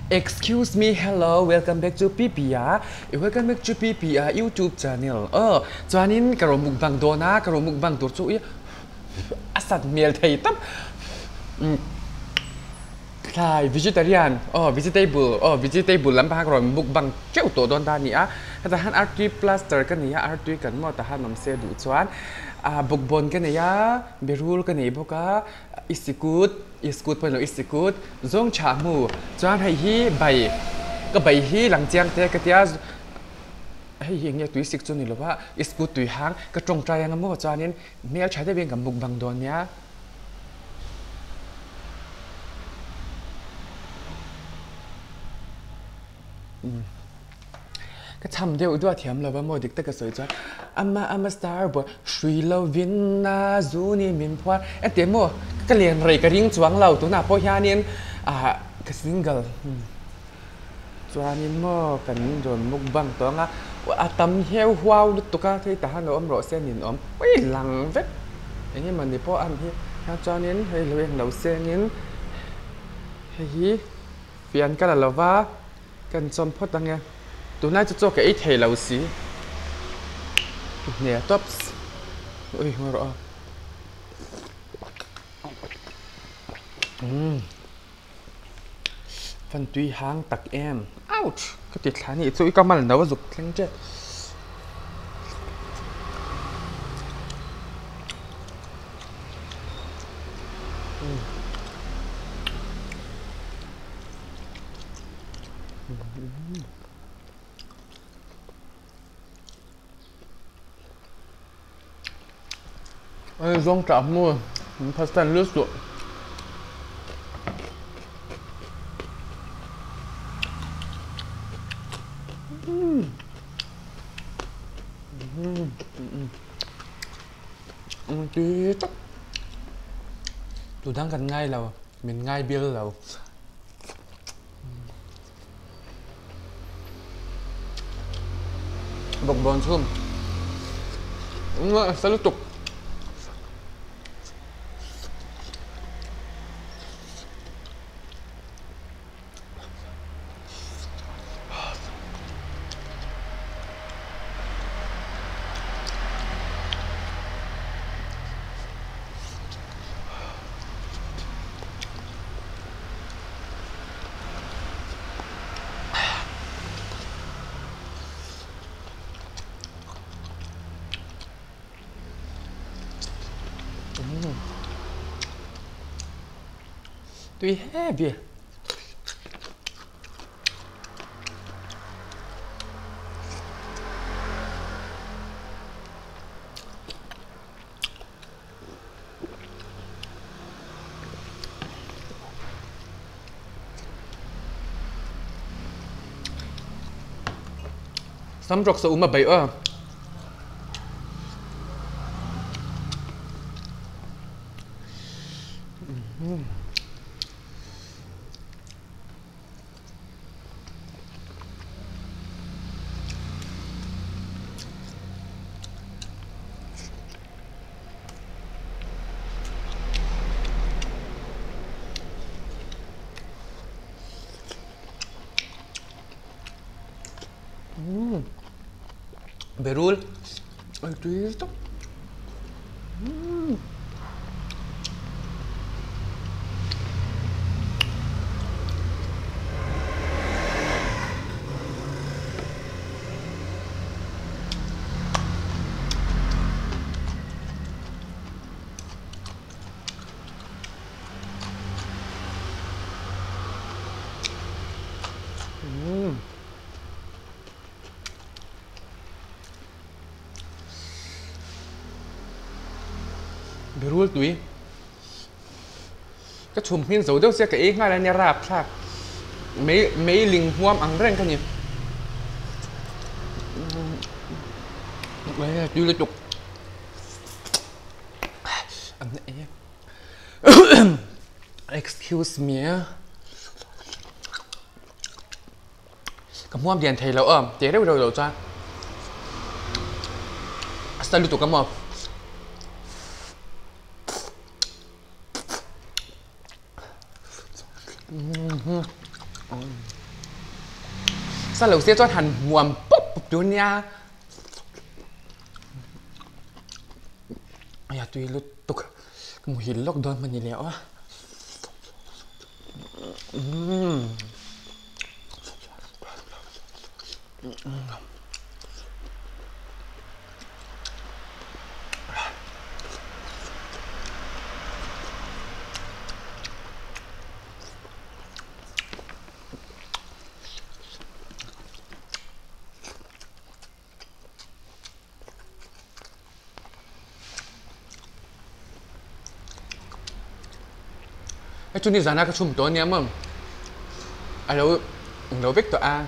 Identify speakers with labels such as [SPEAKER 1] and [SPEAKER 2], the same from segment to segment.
[SPEAKER 1] Excuse me, hello, welcome back to PPR. Welcome back to PPR YouTube channel. Cho nên cái rồi mukbang đó na, cái rồi mukbang đó chú ý, asat meal thầy tắm. Thai vegetarian, vegetable lắm ba rồi mukbang chéo tổ đòn ta nhỉ? Ta han RT plaster cái này RT cần mà ta han nằm xe đủ choán. Bukbon cái này berul cái này boka iskut pen lo iskut zong cha mu chuan hei hi bai ka bai hi lang chiang te ka tia hei hi nge tui sik chu ni lo ba iskut tui hang ka tong trai ang mo chuan in mel chha de beng kam mukbang don nya cái thầm đều đua thiểm là bao nhiêu cái sợi cho ama star boy sri lâu vin na zuni min phan em tiếng mô cái liền rầy cái riêng choáng lâu tụi nào po nha nên cái single cho nên mô cái rồi mục bằng đó ngã tầm heo wow tụi cái thấy ta nó ôm rõ xe nhìn ôm ui lằng vết thế nhưng mà đi po ăn thì cho nên hay là lâu xe nên hay phiền cái là lâu va cần xôm phốt tăng nghe tụi nó cho cái ít hệ lâu xí nè tops ui ngon rõ phần tuy hang tặc em ouch cái tiệt khá này tôi có mà lần đầu dục lăng chết rong chạm mua pasta nước ruột tí tóc tụi đang gần ngay là mình ngay bia là bọc bòn xuống sao lúc tục tuy heavy sắm rọc sa uma bay berul aduh itu berul tui cái chùm hiên dấu đâu sẽ cái ngay là nhà rạp sao mấy linh huam ăn răng cái gì mấy là chưa chụp ăn này excuse me cái huam điện thầy lâu thế đâu đâu cha sao lưu tục cái mồm sao lẩu xe cho hẳn muồm bốc chú nha ai à tuy lúc tục mùi hình lốc đòn mà nhìn lẹo á cái chú đi ra cái chum tối nhém không à đâu biết tụi a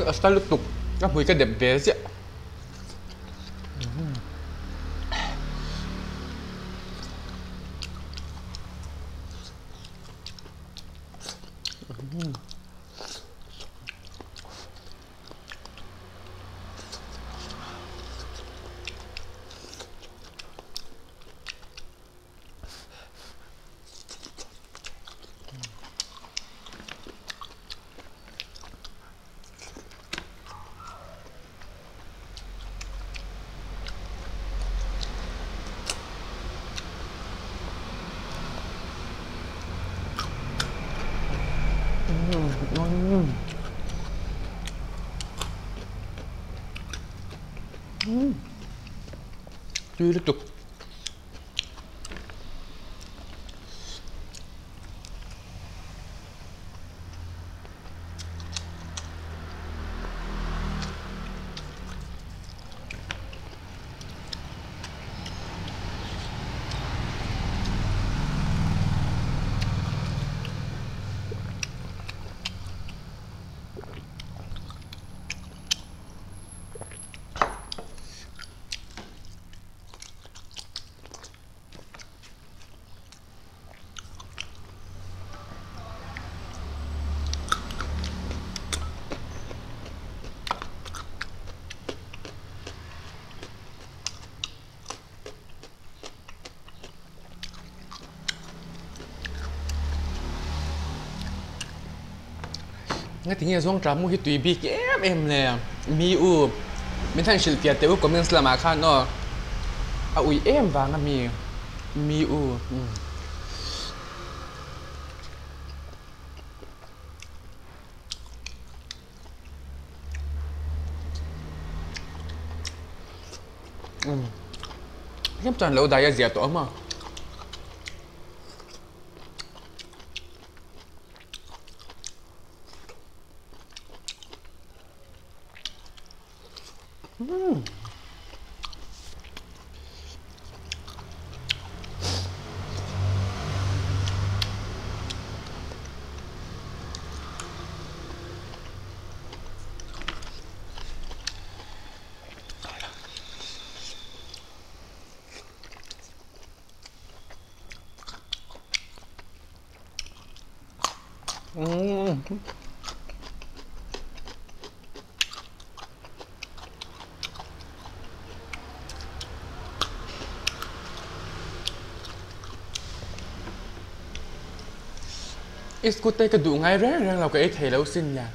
[SPEAKER 1] Asta lutuk mùi cái đẹp bé chứ Chưa được ngay tiếng nghe zoang trám mua tùy bi em nè mi u bên thằng sự tiệt u comment là mà khan nó à ui em vàng à mi u em chọn lâu đài gì tổ mà Scooter cái đủ ngay ráng là cái thể lâu xin nha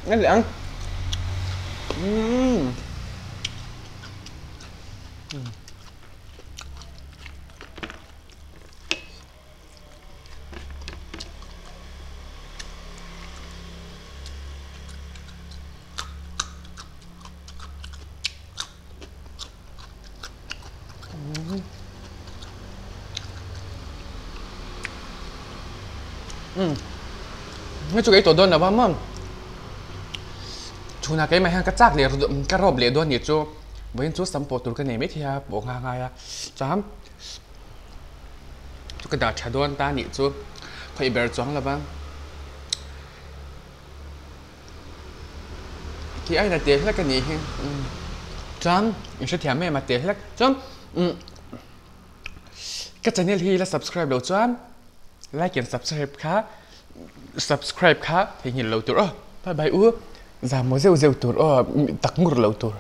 [SPEAKER 1] Ăn lẹ ngay chỗ cái tổ đôn là bao mông chú nào cái mày hàng cắt chắc liền cắt rộp liền đôn nhiệt chú với chú sắm bộ tụi cái này mấy thì bộ ngang ngay à chám chú cái đợt trả đôn ta nhiệt chú phải bèo choáng là bao khi ai là tiền hết cái này chám mình sẽ thèm mẹ mà tiền hết chám cái channel hi là subscribe đầu chám like and subscribe khá thì nhìn lâu tuổi bye bye ua giảm một rêu rêu tuổi tắc ngủ lâu tuổi